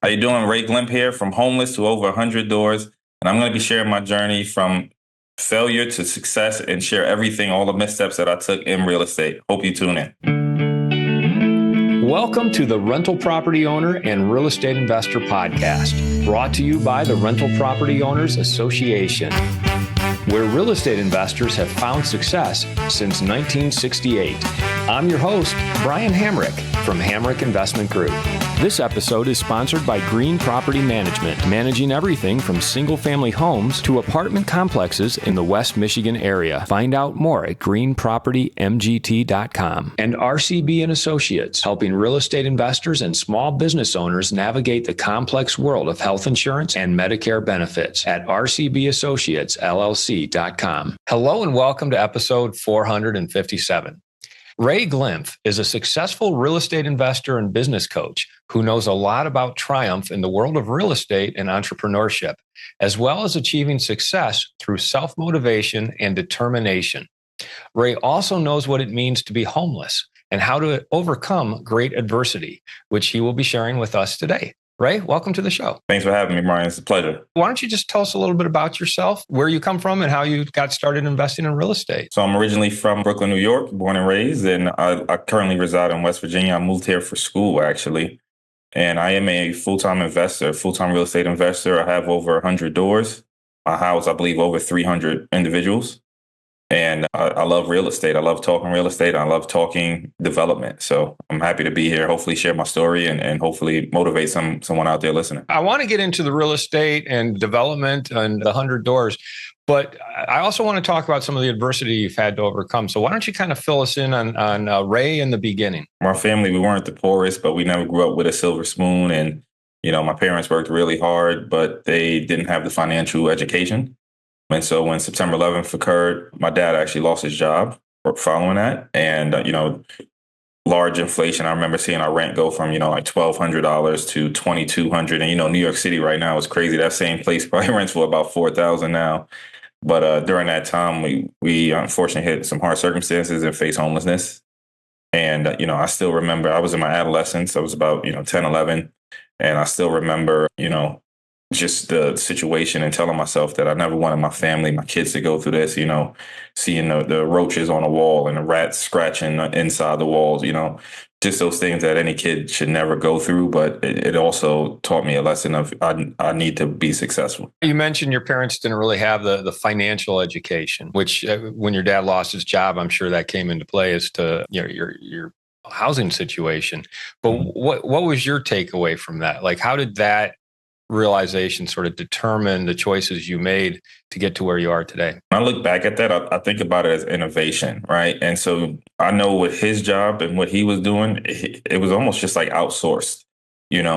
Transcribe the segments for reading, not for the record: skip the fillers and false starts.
How you doing? Ray Glymph here, from homeless to over 100 doors. And I'm going to be sharing my journey from failure to success and share everything, all the missteps that I took in real estate. Hope you tune in. Welcome to the Rental Property Owner and Real Estate Investor Podcast, brought to you by the Rental Property Owners Association, where real estate investors have found success since 1968. I'm your host, Brian Hamrick from Hamrick Investment Group. This episode is sponsored by Green Property Management, managing everything from single-family homes to apartment complexes in the West Michigan area. Find out more at greenpropertymgt.com. And RCB and Associates, helping real estate investors and small business owners navigate the complex world of health insurance and Medicare benefits at rcbassociatesllc.com. Hello and welcome to episode 457. Ray Glymph is a successful real estate investor and business coach who knows a lot about triumph in the world of real estate and entrepreneurship, as well as achieving success through self-motivation and determination. Ray also knows what it means to be homeless and how to overcome great adversity, which he will be sharing with us today. Ray, welcome to the show. Thanks for having me, Brian. It's a pleasure. Why don't you just tell us a little bit about yourself, where you come from, and how you got started investing in real estate? So I'm originally from Brooklyn, New York, born and raised, and I currently reside in West Virginia. I moved here for school, actually, and I am a full-time investor, full-time real estate investor. I have over 100 doors. I house, I believe, over 300 individuals. And I love real estate. I love talking real estate. I love talking development. So I'm happy to be here, hopefully share my story and hopefully motivate someone out there listening. I want to get into the real estate and development and the 100 doors, but I also want to talk about some of the adversity you've had to overcome. So why don't you kind of fill us in on Ray in the beginning? My family, we weren't the poorest, but we never grew up with a silver spoon. And, my parents worked really hard, but they didn't have the financial education. And so when September 11th occurred, my dad actually lost his job following that. And, large inflation. I remember seeing our rent go from, like $1,200 to $2,200. And, New York City right now is crazy. That same place probably rents for about $4,000 now. But during that time, we unfortunately hit some hard circumstances and faced homelessness. And, I still remember I was in my adolescence. I was about, 10, 11. And I still remember, just the situation and telling myself that I never wanted my family, my kids to go through this, seeing the roaches on the wall and the rats scratching inside the walls, just those things that any kid should never go through. But it also taught me a lesson of I need to be successful. You mentioned your parents didn't really have the financial education, which when your dad lost his job, I'm sure that came into play as to your housing situation. But what was your takeaway from that? Like, how did that realization sort of determine the choices you made to get to where you are today? When I look back at that, I think about it as innovation, right? And so I know with his job and what he was doing, it was almost just like outsourced,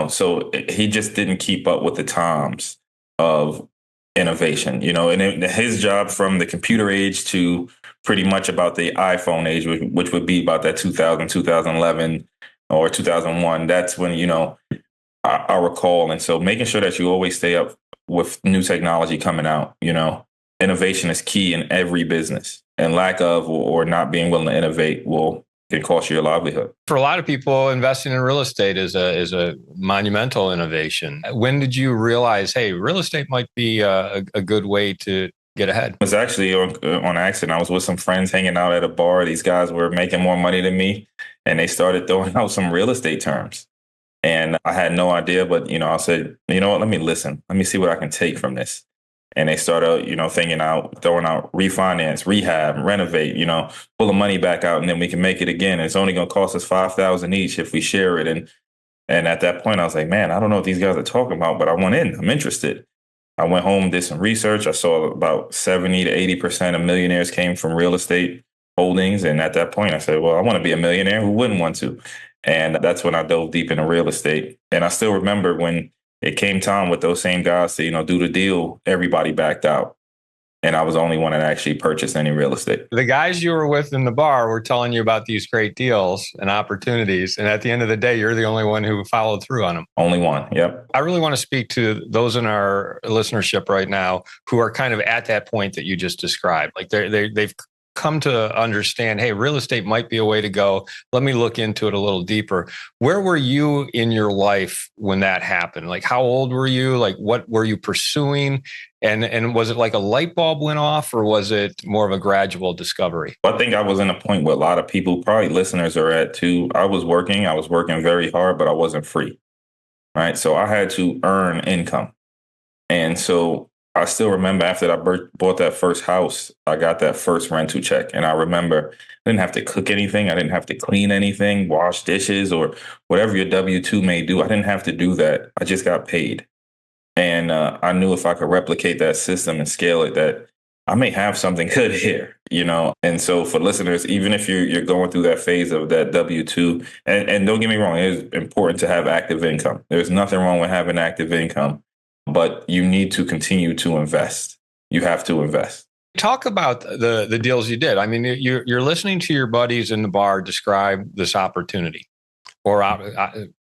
so he just didn't keep up with the times of innovation, and his job from the computer age to pretty much about the iPhone age, which would be about that 2000, 2011 or 2001. That's when, I recall. And so making sure that you always stay up with new technology coming out, innovation is key in every business, and lack of or not being willing to innovate can cost you your livelihood. For a lot of people, investing in real estate is a monumental innovation. When did you realize, hey, real estate might be a good way to get ahead? It was actually on accident. I was with some friends hanging out at a bar. These guys were making more money than me, and they started throwing out some real estate terms. And I had no idea, but, I said, you know what, let me listen. Let me see what I can take from this. And they started, throwing out refinance, rehab, renovate, pull the money back out, and then we can make it again. It's only going to cost us $5,000 each if we share it. And at that point, I was like, man, I don't know what these guys are talking about, but I want in. I'm interested. I went home, did some research. I saw about 70 to 80% of millionaires came from real estate holdings. And at that point, I said, well, I want to be a millionaire. Who wouldn't want to? And that's when I dove deep into real estate. And I still remember when it came time with those same guys to, do the deal, everybody backed out. And I was the only one that actually purchased any real estate. The guys you were with in the bar were telling you about these great deals and opportunities. And at the end of the day, you're the only one who followed through on them. Only one. Yep. I really want to speak to those in our listenership right now who are kind of at that point that you just described. Like they've come to understand, hey, real estate might be a way to go. Let me look into it a little deeper. Where were you in your life when that happened? Like, how old were you? Like, what were you pursuing? And was it like a light bulb went off, or was it more of a gradual discovery? I think I was in a point where a lot of people, probably listeners, are at too. I was working very hard, but I wasn't free. Right. So I had to earn income. And so I still remember after I bought that first house, I got that first rental check. And I remember I didn't have to cook anything. I didn't have to clean anything, wash dishes, or whatever your W-2 may do. I didn't have to do that. I just got paid. And I knew if I could replicate that system and scale it, that I may have something good here, you know? And so for listeners, even if you're going through that phase of that W-2, and don't get me wrong, it is important to have active income. There's nothing wrong with having active income, but you need to continue to invest. You have to invest. Talk about the deals you did. I mean, you're listening to your buddies in the bar describe this opportunity, or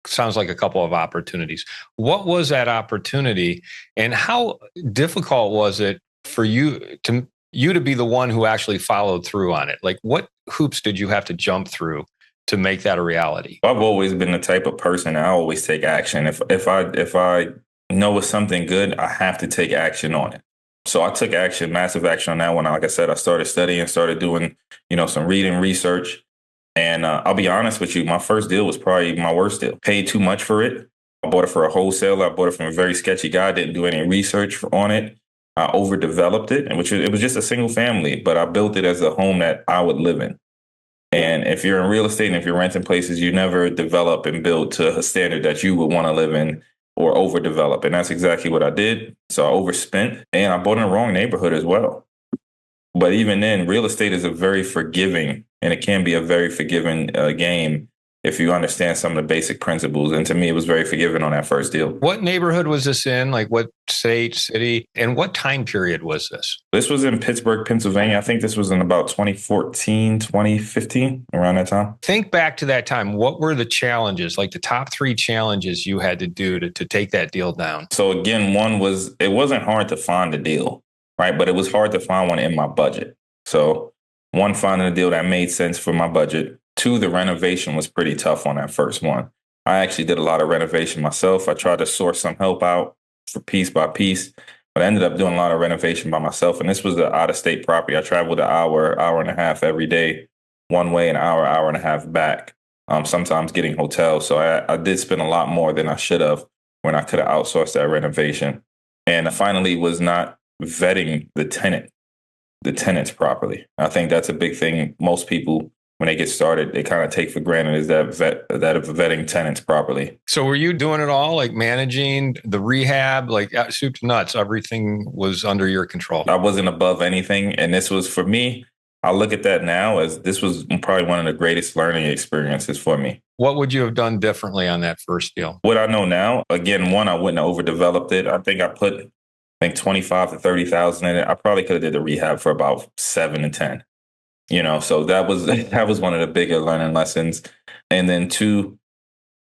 sounds like a couple of opportunities. What was that opportunity, and how difficult was it for you to be the one who actually followed through on it? Like, what hoops did you have to jump through to make that a reality? I've always been the type of person, I always take action. If I know it's something good, I have to take action on it. So I took action, massive action on that one. Like I said, I started studying, started doing, some reading, research. And I'll be honest with you, my first deal was probably my worst deal. Paid too much for it. I bought it for a wholesaler. I bought it from a very sketchy guy. Didn't do any research on it. I overdeveloped it, and it was just a single family, but I built it as a home that I would live in. And if you're in real estate and if you're renting places, you never develop and build to a standard that you would want to live in or overdevelop. And that's exactly what I did. So I overspent, and I bought in the wrong neighborhood as well. But even then, real estate is a very forgiving, and it can be a very forgiving game if you understand some of the basic principles. And to me, it was very forgiving on that first deal. What neighborhood was this in? Like, what state, city, and what time period was this? This was in Pittsburgh, Pennsylvania. I think this was in about 2014, 2015, around that time. Think back to that time. What were the challenges, like the top 3 challenges you had to do to take that deal down? So again, it wasn't hard to find a deal, right? But it was hard to find one in my budget. So 1, finding a deal that made sense for my budget. 2, the renovation was pretty tough on that first one. I actually did a lot of renovation myself. I tried to source some help out for piece by piece, but I ended up doing a lot of renovation by myself. And this was the out-of-state property. I traveled an hour and a half every day, one way, an hour and a half back, sometimes getting hotels. So I did spend a lot more than I should have when I could have outsourced that renovation. And I finally was not vetting the tenants properly. I think that's a big thing most people, when they get started, they kind of take for granted, is that vetting tenants properly. So were you doing it all, like managing the rehab, like soup to nuts, everything was under your control? I wasn't above anything. And this was, for me, I look at that now as this was probably one of the greatest learning experiences for me. What would you have done differently on that first deal? What I know now, again, 1, I wouldn't have overdeveloped it. I think I put 25 to 30,000 in it. I probably could have did the rehab for about 7 to 10. So that was one of the bigger learning lessons. And then 2,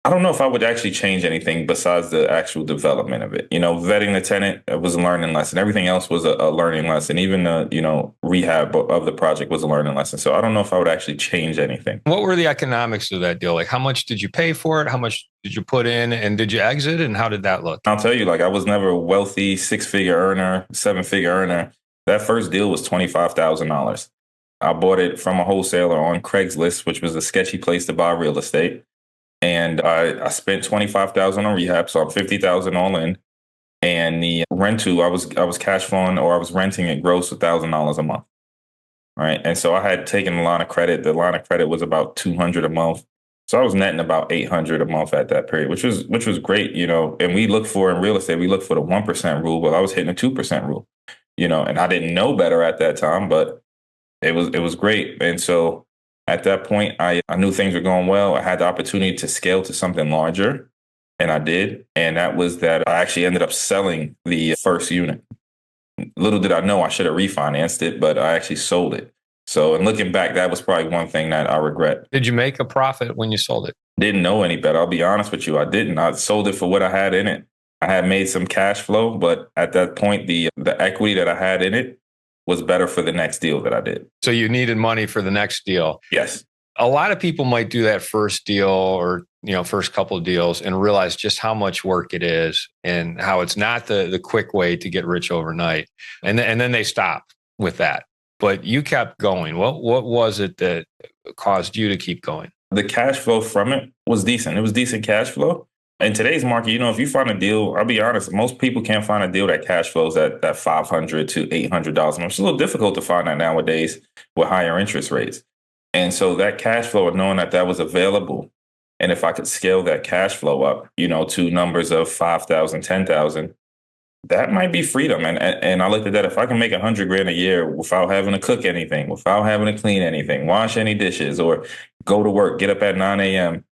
I don't know if I would actually change anything besides the actual development of it. Vetting the tenant was a learning lesson. Everything else was a learning lesson. Even the, rehab of the project was a learning lesson. So I don't know if I would actually change anything. What were the economics of that deal? Like, how much did you pay for it? How much did you put in, and did you exit? And how did that look? I'll tell you, I was never a wealthy 6-figure earner, 7-figure earner. That first deal was $25,000. I bought it from a wholesaler on Craigslist, which was a sketchy place to buy real estate. And I spent $25,000 on rehab, so I'm $50,000 all in. And the rental, I was cash flowing, or I was renting it gross $1,000 a month. Right. And so I had taken a line of credit. The line of credit was about $200 a month. So I was netting about $800 a month at that period, which was great, And we look for, in real estate, we look for the 1% rule, but I was hitting the 2% rule, and I didn't know better at that time, but it was great. And so at that point, I knew things were going well. I had the opportunity to scale to something larger, and I did. And that was that I actually ended up selling the first unit. Little did I know I should have refinanced it, but I actually sold it. So, and looking back, that was probably one thing that I regret. Did you make a profit when you sold it? Didn't know any better. I'll be honest with you. I didn't. I sold it for what I had in it. I had made some cash flow, but at that point, the equity that I had in it was better for the next deal that I did. So you needed money for the next deal. Yes. A lot of people might do that first deal or, first couple of deals and realize just how much work it is and how it's not the quick way to get rich overnight. And then they stop with that. But you kept going. What was it that caused you to keep going? The cash flow from it was decent. It was decent cash flow. In today's market, if you find a deal, I'll be honest, most people can't find a deal that cash flows at $500 to $800. It's a little difficult to find that nowadays with higher interest rates. And so that cash flow, knowing that was available, and if I could scale that cash flow up, to numbers of 5,000, 10,000, that might be freedom. And I looked at that. If I can make $100,000 a year without having to cook anything, without having to clean anything, wash any dishes, or go to work, get up at 9 a.m.,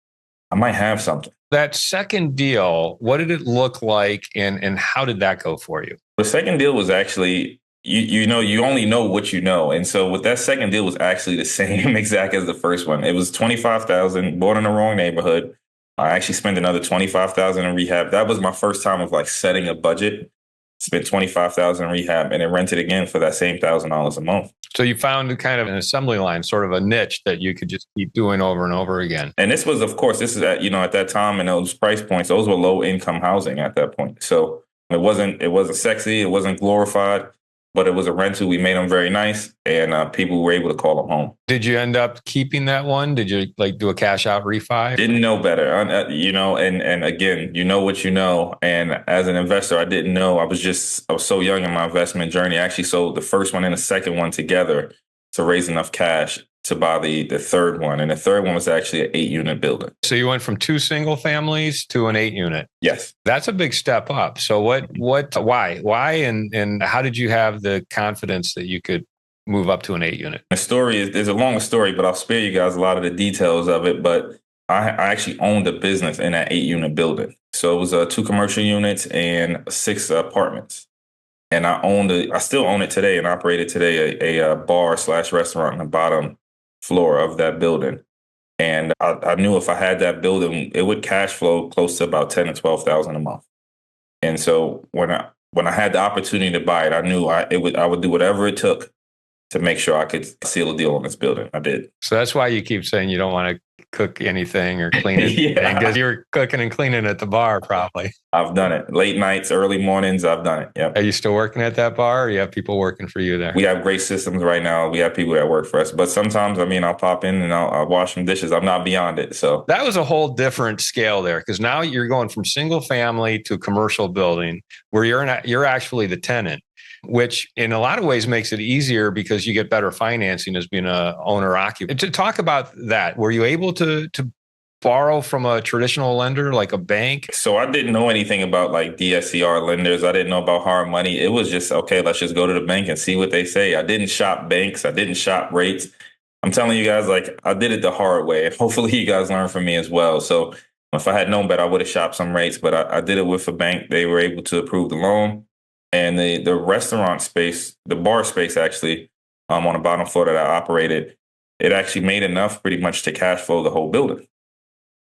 I might have something. That second deal, what did it look like and how did that go for you? The second deal was actually, you only know what you know. And so with that second deal was actually the same exact as the first one. It was $25,000, bought in the wrong neighborhood. I actually spent another $25,000 in rehab. That was my first time of setting a budget. Spent $25,000 in rehab and then rented again for that same $1,000 a month. So you found kind of an assembly line, sort of a niche that you could just keep doing over and over again. And this was, of course, at that time and those price points, those were low income housing at that point. So it wasn't sexy, it wasn't glorified, but it was a rental. We made them very nice, and people were able to call them home. Did you end up keeping that one? Did you do a cash out refi? Didn't know better, and again, you know what you know. And as an investor, I didn't know. I was so young in my investment journey. I actually sold the first one and the second one together to raise enough cash to buy the third one. And the third one was actually an 8-unit building. So you went from 2 single families to an 8-unit. Yes. That's a big step up. So why, and how did you have the confidence that you could move up to an 8-unit? The story is a long story, but I'll spare you guys a lot of the details of it. But I actually owned a business in that 8-unit building. So it was 2 commercial units and 6 apartments. And I still own it today and operate it today, a bar/restaurant in the bottom floor of that building. And I knew if I had that building, it would cash flow close to about $10,000 to $12,000 a month. And so when I had the opportunity to buy it, I knew I would do whatever it took to make sure I could seal a deal on this building. I did. So that's why you keep saying you don't want to cook anything or clean anything, because you're cooking and cleaning at the bar probably. I've done it. Late nights, early mornings, I've done it. Yep. Are you still working at that bar, or you have people working for you there? We have great systems right now. We have people that work for us. But sometimes, I'll pop in and I'll wash some dishes. I'm not beyond it. So that was a whole different scale there, because now you're going from single family to commercial building where you're actually the tenant, which in a lot of ways makes it easier because you get better financing as being a owner occupant. To talk about that, were you able to borrow from a traditional lender like a bank? So I didn't know anything about DSCR lenders. I didn't know about hard money. It was just, okay, let's just go to the bank and see what they say. I didn't shop banks. I didn't shop rates. I'm telling you guys, I did it the hard way. And hopefully you guys learn from me as well. So if I had known better, I would have shopped some rates, but I did it with a bank. They were able to approve the loan. And the restaurant space, the bar space actually, on the bottom floor that I operated, it actually made enough pretty much to cash flow the whole building.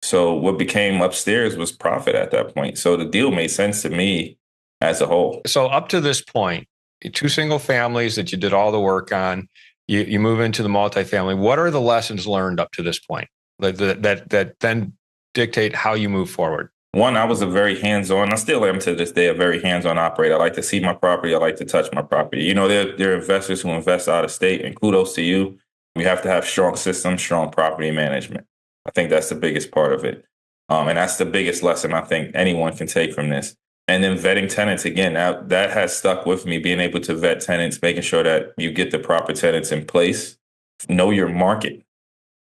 So what became upstairs was profit at that point. So the deal made sense to me as a whole. So up to this point, 2 single families that you did all the work on, you move into the multifamily. What are the lessons learned up to this point that then dictate how you move forward? One, I was a very hands-on, I still am to this day, a very hands-on operator. I like to see my property. I like to touch my property. There are investors who invest out of state, and kudos to you. We have to have strong systems, strong property management. I think that's the biggest part of it. And that's the biggest lesson I think anyone can take from this. And then vetting tenants, again, that has stuck with me, being able to vet tenants, making sure that you get the proper tenants in place. Know your market,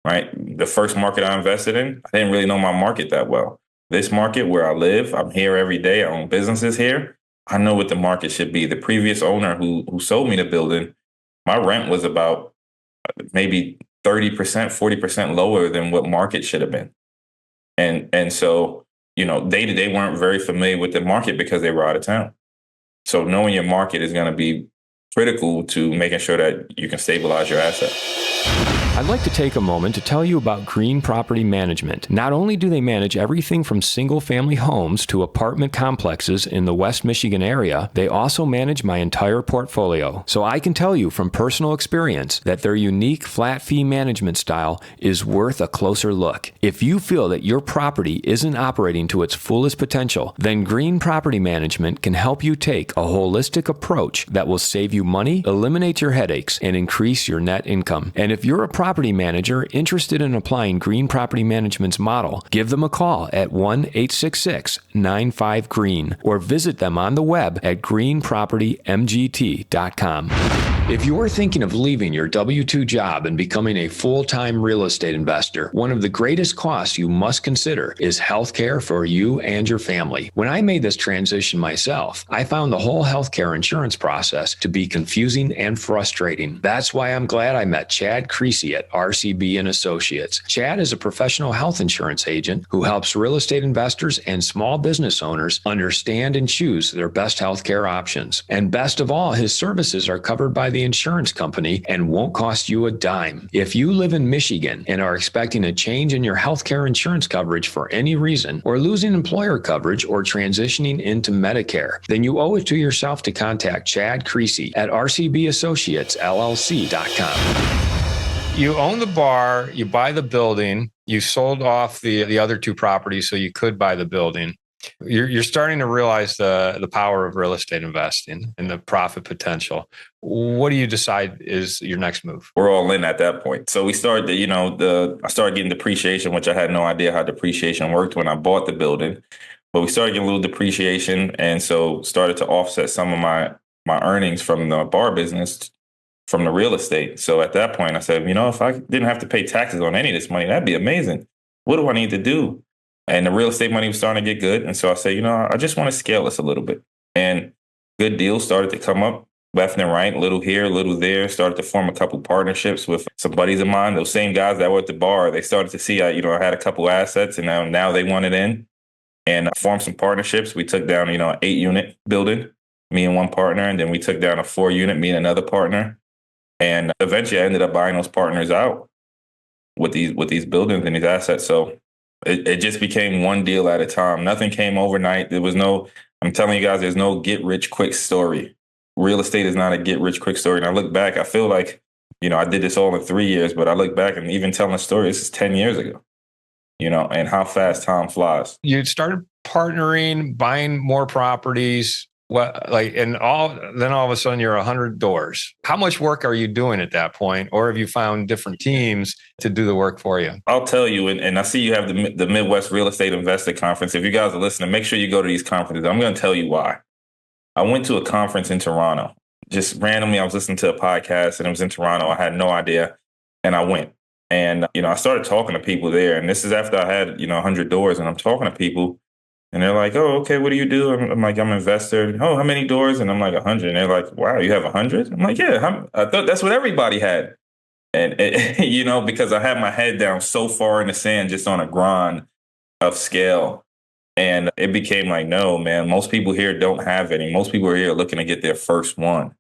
right? The first market I invested in, I didn't really know my market that well. This market where I live, I'm here every day. I own businesses here. I know what the market should be. The previous owner who sold me the building, my rent was about maybe 30%, 40% lower than what market should have been. And so, they weren't very familiar with the market because they were out of town. So knowing your market is going to be critical to making sure that you can stabilize your asset. I'd like to take a moment to tell you about Green Property Management. Not only do they manage everything from single-family homes to apartment complexes in the West Michigan area, they also manage my entire portfolio. So I can tell you from personal experience that their unique flat fee management style is worth a closer look. If you feel that your property isn't operating to its fullest potential, then Green Property Management can help you take a holistic approach that will save you money, eliminate your headaches, and increase your net income. And if you're a property manager interested in applying Green Property Management's model, give them a call at 1-866-95-GREEN or visit them on the web at greenpropertymgt.com. If you're thinking of leaving your W-2 job and becoming a full-time real estate investor, one of the greatest costs you must consider is healthcare for you and your family. When I made this transition myself, I found the whole healthcare insurance process to be confusing and frustrating. That's why I'm glad I met Chad Creasy at RCB and Associates. Chad is a professional health insurance agent who helps real estate investors and small business owners understand and choose their best healthcare options. And best of all, his services are covered by the insurance company and won't cost you a dime. If you live in Michigan and are expecting a change in your healthcare insurance coverage for any reason, or losing employer coverage or transitioning into Medicare, then you owe it to yourself to contact Chad Creasy at rcbassociatesllc.com. You own the bar, you buy the building, you sold off the other two properties so you could buy the building. You're starting to realize the power of real estate investing and the profit potential. What do you decide is your next move? We're all in at that point. So we started, I started getting depreciation, which I had no idea how depreciation worked when I bought the building. But we started getting a little depreciation, and so started to offset some of my earnings from the bar business from the real estate. So at that point, I said, if I didn't have to pay taxes on any of this money, that'd be amazing. What do I need to do? And the real estate money was starting to get good. And so I said, I just want to scale this a little bit. And good deals started to come up left and right, a little here, a little there. Started to form a couple partnerships with some buddies of mine. Those same guys that were at the bar, they started to see, I had a couple assets, and now they wanted in. And I formed some partnerships. We took down, an 8-unit building, me and one partner. And then we took down a 4-unit, me and another partner. And eventually I ended up buying those partners out with these buildings and these assets. So it just became one deal at a time. Nothing came overnight. I'm telling you guys, there's no get rich quick story. Real estate is not a get rich quick story. And I look back, I feel like, I did this all in 3 years, but I look back and even telling a story, this is 10 years ago, and how fast time flies. You started partnering, buying more properties. Then all of a sudden you're 100 doors. How much work are you doing at that point? Or have you found different teams to do the work for you? I'll tell you, and I see you have the Midwest Real Estate Investor Conference. If you guys are listening, make sure you go to these conferences. I'm going to tell you why. I went to a conference in Toronto. Just randomly, I was listening to a podcast and it was in Toronto. I had no idea. And I went. And, I started talking to people there. And this is after I had, 100 doors. And I'm talking to people. And they're like, oh, okay, what do you do? I'm like, I'm an investor. Oh, how many doors? And I'm like, 100. And they're like, wow, you have 100? I'm like, yeah, I thought that's what everybody had. And, because I had my head down so far in the sand, just on a grind of scale. And it became like, no, man, most people here don't have any. Most people are here looking to get their first one,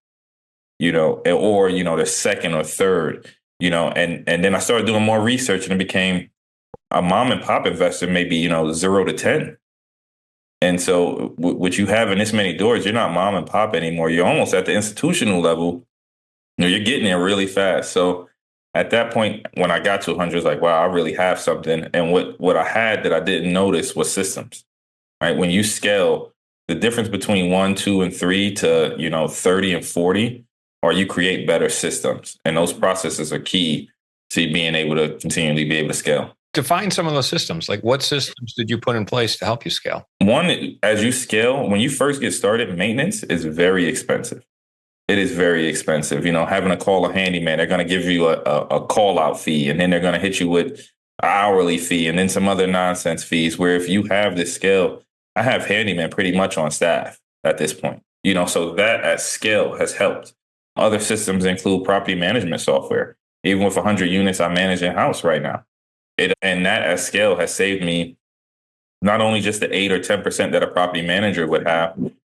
or, their second or third, and then I started doing more research and it became a mom and pop investor, maybe, 0 to 10. And so what you have in this many doors, you're not mom and pop anymore. You're almost at the institutional level. You're getting there really fast. So at that point, when I got to 100, it's like, wow, I really have something. And what I had that I didn't notice was systems, right? When you scale, the difference between 1, 2, and 3 to, 30 and 40, or you create better systems. And those processes are key to being able to continually be able to scale. Define some of those systems. Like, what systems did you put in place to help you scale? One, as you scale, when you first get started, maintenance is very expensive. It is very expensive. Having to call a handyman, they're going to give you a call out fee, and then they're going to hit you with an hourly fee and then some other nonsense fees, where if you have this scale, I have handyman pretty much on staff at this point, so that at scale has helped. Other systems include property management software. Even with 100 units, I manage in-house right now. And that at scale has saved me not only just the 8 or 10% that a property manager would have,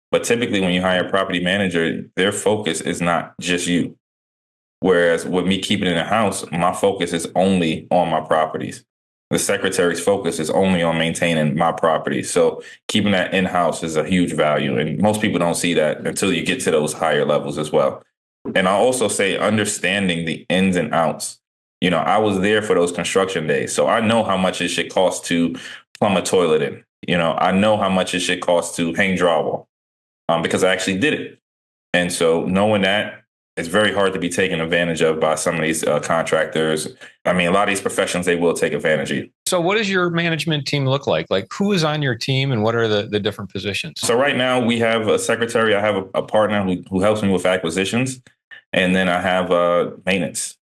but typically when you hire a property manager, their focus is not just you. Whereas with me keeping it in house, my focus is only on my properties. The secretary's focus is only on maintaining my property. So keeping that in house is a huge value. And most people don't see that until you get to those higher levels as well. And I also say understanding the ins and outs. I was there for those construction days. So I know how much it should cost to plumb a toilet in. I know how much it should cost to hang drywall because I actually did it. And so knowing that, it's very hard to be taken advantage of by some of these contractors. I mean, a lot of these professions, they will take advantage of you. So what does your management team look like? Like, who is on your team and what are the different positions? So right now we have a secretary. I have a partner who helps me with acquisitions. And then I have maintenance.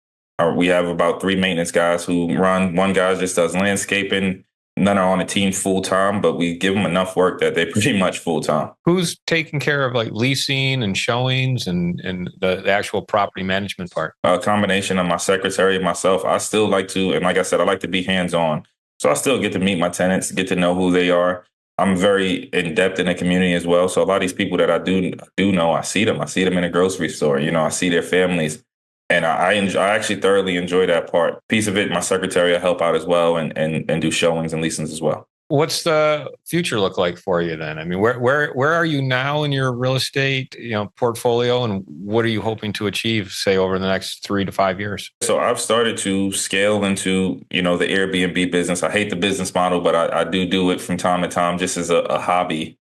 We have about 3 maintenance guys who run. One guy just does landscaping. None are on the team full time, but we give them enough work that they're pretty much full time. Who's taking care of like leasing and showings and the actual property management part? A combination of my secretary and myself. I still like to, and like I said, I like to be hands on. So I still get to meet my tenants, get to know who they are. I'm very in depth in the community as well. So a lot of these people that I do know, I see them. I see them in a grocery store. I see their families. And I actually thoroughly enjoy that part. Piece of it, my secretary, I help out as well and do showings and leasings as well. What's the future look like for you then? I mean, where are you now in your real estate, portfolio, and what are you hoping to achieve, say, over the next 3 to 5 years? So I've started to scale into, the Airbnb business. I hate the business model, but I do it from time to time just as a hobby.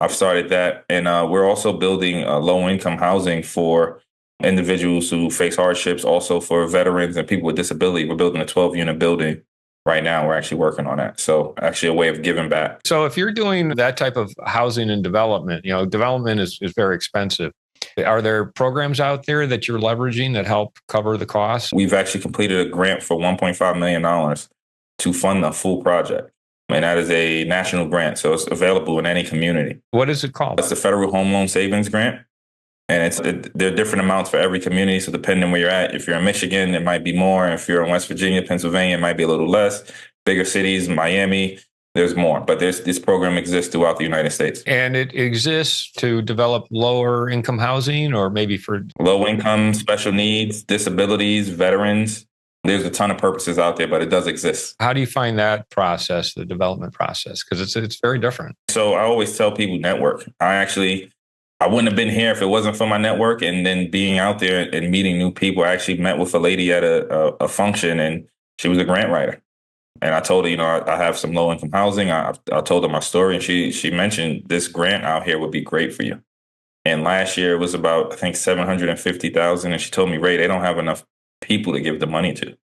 I've started that. And we're also building low-income housing for individuals who face hardships, also for veterans and people with disability. We're building a 12-unit building right now. We're actually working on that. So actually a way of giving back. So if you're doing that type of housing and development, development is very expensive. Are there programs out there that you're leveraging that help cover the costs? We've actually completed a grant for $1.5 million to fund the full project. And that is a national grant. So it's available in any community. What is it called? It's the Federal Home Loan Savings Grant. And there are different amounts for every community. So depending on where you're at, if you're in Michigan, it might be more. If you're in West Virginia, Pennsylvania, it might be a little less. Bigger cities, Miami, there's more. But this program exists throughout the United States. And it exists to develop lower income housing or maybe for low income, special needs, disabilities, veterans. There's a ton of purposes out there, but it does exist. How do you find that process, the development process? Because it's very different. So I always tell people network. I wouldn't have been here if it wasn't for my network. And then being out there and meeting new people. I actually met with a lady at a function, and she was a grant writer. And I told her, I have some low income housing. I told her my story, and she mentioned this grant out here would be great for you. And last year it was about, I think, $750,000. And she told me, Ray, they don't have enough people to give the money to.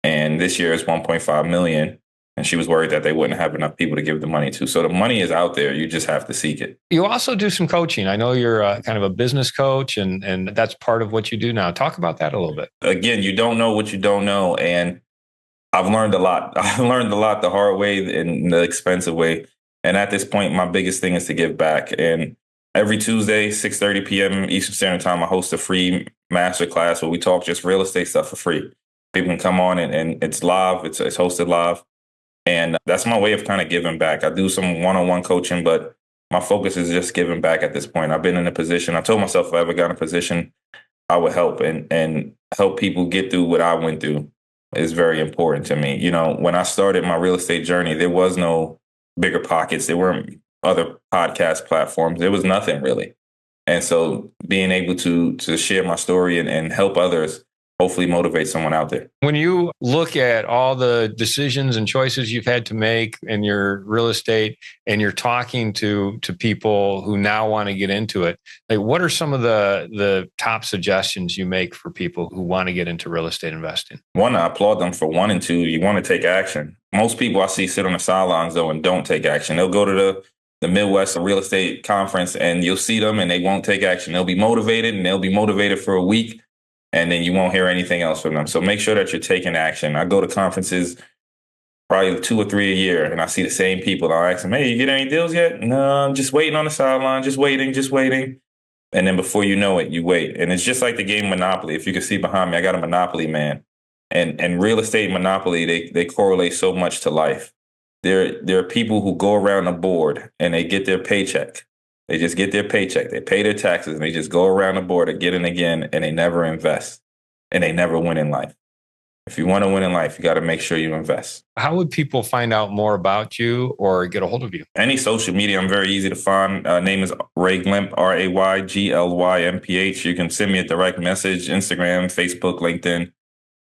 And this year is $1.5 million. And she was worried that they wouldn't have enough people to give the money to. So the money is out there. You just have to seek it. You also do some coaching. I know you're kind of a business coach, and that's part of what you do now. Talk about that a little bit. Again, you don't know what you don't know. And I've learned a lot. I've learned a lot the hard way and the expensive way. And at this point, my biggest thing is to give back. And every Tuesday, 6:30 p.m. Eastern Standard Time, I host a free masterclass where we talk just real estate stuff for free. People can come on and it's live. It's hosted live. And that's my way of kind of giving back. I do some one-on-one coaching, but my focus is just giving back at this point. I've been in a position. I told myself if I ever got in a position, I would help and help people get through what I went through is very important to me. When I started my real estate journey, there was no Bigger Pockets. There weren't other podcast platforms. There was nothing really. And so being able to share my story and help others hopefully motivate someone out there. When you look at all the decisions and choices you've had to make in your real estate and you're talking to people who now want to get into it, like what are some of the top suggestions you make for people who want to get into real estate investing? One, I applaud them for one, and two, you want to take action. Most people I see sit on the sidelines though and don't take action. They'll go to the Midwest real estate conference and you'll see them and they won't take action. They'll be motivated and they'll be motivated for a week. And then you won't hear anything else from them. So make sure that you're taking action. I go to conferences probably 2 or 3 a year, and I see the same people. I'll ask them, hey, you get any deals yet? No, I'm just waiting on the sideline, just waiting. And then before you know it, you wait. And it's just like the game Monopoly. If you can see behind me, I got a Monopoly man. And real estate Monopoly, they correlate so much to life. There are people who go around the board and they get their paycheck. They just get their paycheck, they pay their taxes, and they just go around the board again and again, and they never invest, and they never win in life. If you want to win in life, you got to make sure you invest. How would people find out more about you or get a hold of you? Any social media, I'm very easy to find. Name is Ray Glymph, RayGlymph. You can send me a direct message, Instagram, Facebook, LinkedIn.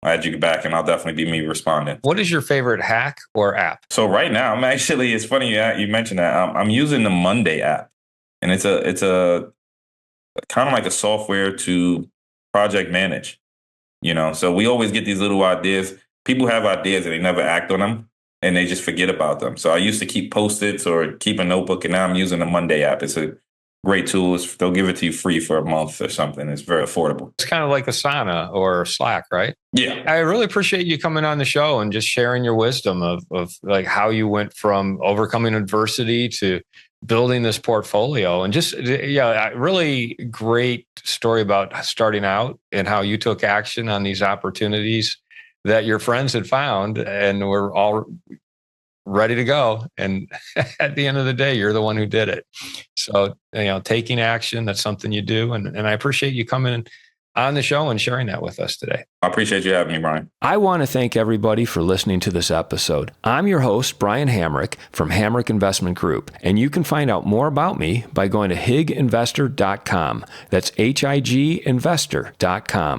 I'll add you back, and I'll definitely be me responding. What is your favorite hack or app? So right now, it's funny you mentioned that. I'm using the Monday app, and it's a kind of like a software to project manage. So we always get these little ideas. People have ideas and they never act on them, and they just forget about them. So I used to keep Post-its or keep a notebook, and now I'm using the Monday app. It's a great tool. They'll give it to you free for a month or something. It's very affordable. It's kind of like Asana or Slack, right? Yeah. I really appreciate you coming on the show and just sharing your wisdom of like how you went from overcoming adversity to building this portfolio, and just, really great story about starting out and how you took action on these opportunities that your friends had found and were all ready to go. And at the end of the day, you're the one who did it. So, taking action, that's something you do. And I appreciate you coming on the show and sharing that with us today. I appreciate you having me, Brian. I want to thank everybody for listening to this episode. I'm your host, Brian Hamrick from Hamrick Investment Group, and you can find out more about me by going to higinvestor.com. That's HIG investor.com.